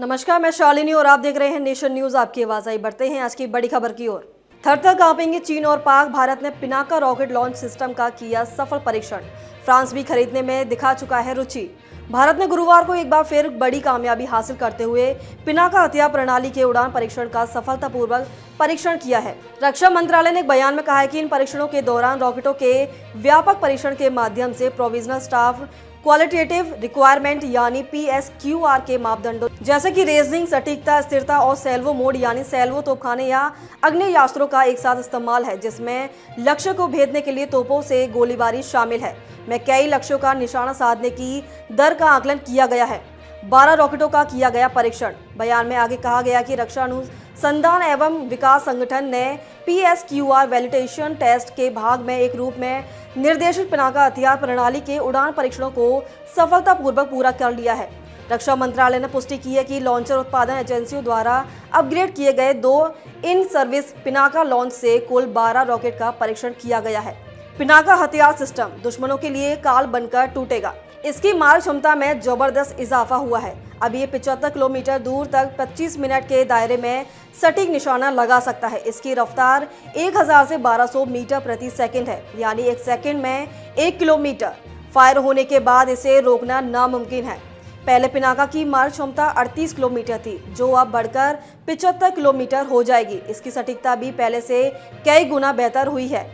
नमस्कार, मैं शालिनी और आप देख रहे हैं नेशन न्यूज। आपकी आवाज आई। बढ़ते हैं आज की बड़ी खबर की ओर। थर-थर कांपेंगे चीन और पाक। भारत ने पिनाका रॉकेट लॉन्च सिस्टम का किया सफल परीक्षण। फ्रांस भी खरीदने में दिखा चुका है रुचि। भारत ने गुरुवार को एक बार फिर बड़ी कामयाबी हासिल करते हुए पिनाका हथियार प्रणाली के उड़ान परीक्षण का सफलतापूर्वक परीक्षण किया है। रक्षा मंत्रालय ने एक बयान में कहा है कि इन परीक्षणों के दौरान रॉकेटों के व्यापक परीक्षण के माध्यम से प्रोविजनल स्टाफ क्वालिटेटिव रिक्वायरमेंट यानी PSQR के मापदंडों जैसे कि रेजनिंग, सटीकता, स्थिरता और सैल्वो मोड यानी सैल्वो तोपखाने या अग्नेयास्त्रों का एक साथ इस्तेमाल है, जिसमें लक्ष्य को भेदने के लिए तोपों से गोलीबारी शामिल है। में कई लक्ष्यों का निशाना साधने की दर का आकलन किया गया है। 12 रॉकेटों का किया गया परीक्षण। बयान में आगे कहा गया कि रक्षा अनुसंधान एवं विकास संगठन ने PSQR वैलिडेशन टेस्ट के भाग में एक रूप में निर्देशित पिनाका हथियार प्रणाली के उड़ान परीक्षणों को सफलतापूर्वक पूरा कर लिया है। रक्षा मंत्रालय ने पुष्टि की है कि लॉन्चर उत्पादन एजेंसियों द्वारा अपग्रेड किए गए 2 इन सर्विस पिनाका लॉन्च से कुल 12 रॉकेट का परीक्षण किया गया है। पिनाका हथियार सिस्टम दुश्मनों के लिए काल बनकर टूटेगा। इसकी मार क्षमता में जबरदस्त इजाफा हुआ है। अब ये 75 किलोमीटर दूर तक 25 मिनट के दायरे में सटीक निशाना लगा सकता है। इसकी रफ्तार 1000 से 1200 मीटर प्रति सेकंड है, यानी 1 सेकंड में 1 किलोमीटर। फायर होने के बाद इसे रोकना नामुमकिन है। पहले पिनाका की मार क्षमता 38 किलोमीटर थी, जो अब बढ़कर 75 किलोमीटर हो जाएगी। इसकी सटीकता भी पहले से कई गुना बेहतर हुई है।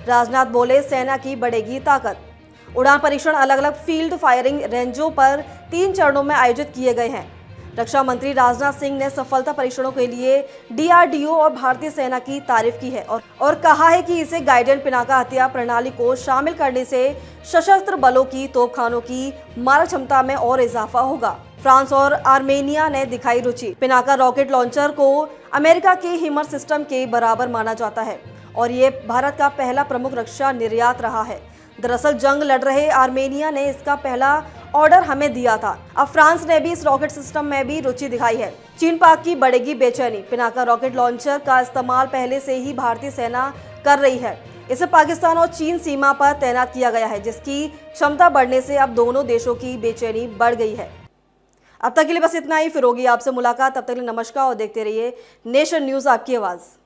राजनाथ बोले, सेना की बढ़ेगी ताकत। उड़ान परीक्षण अलग अलग फील्ड फायरिंग रेंजों पर 3 चरणों में आयोजित किए गए हैं। रक्षा मंत्री राजनाथ सिंह ने सफलता परीक्षणों के लिए DRDO और भारतीय सेना की तारीफ की है और कहा है कि इसे गाइडेड पिनाका हथियार प्रणाली को शामिल करने से सशस्त्र बलों की तोपखानों की मारक क्षमता में और इजाफा होगा। फ्रांस और आर्मेनिया ने दिखाई रुचि। पिनाका रॉकेट लॉन्चर को अमेरिका के हिमर सिस्टम के बराबर माना जाता है और ये भारत का पहला प्रमुख रक्षा निर्यात रहा है। दरअसल जंग लड़ रहे आर्मेनिया ने इसका पहला ऑर्डर हमें दिया था। अब फ्रांस ने भी इस रॉकेट सिस्टम में भी रुचि दिखाई है। चीन पाक की बढ़ेगी बेचैनी। पिनाका रॉकेट लॉन्चर का इस्तेमाल पहले से ही भारतीय सेना कर रही है। इसे पाकिस्तान और चीन सीमा पर तैनात किया गया है, जिसकी क्षमता बढ़ने से अब दोनों देशों की बेचैनी बढ़ गई है। अब तक के लिए बस इतना ही। फिर होगी आपसे मुलाकात। तब तक के लिए नमस्कार और देखते रहिए नेशन न्यूज, आपकी आवाज़।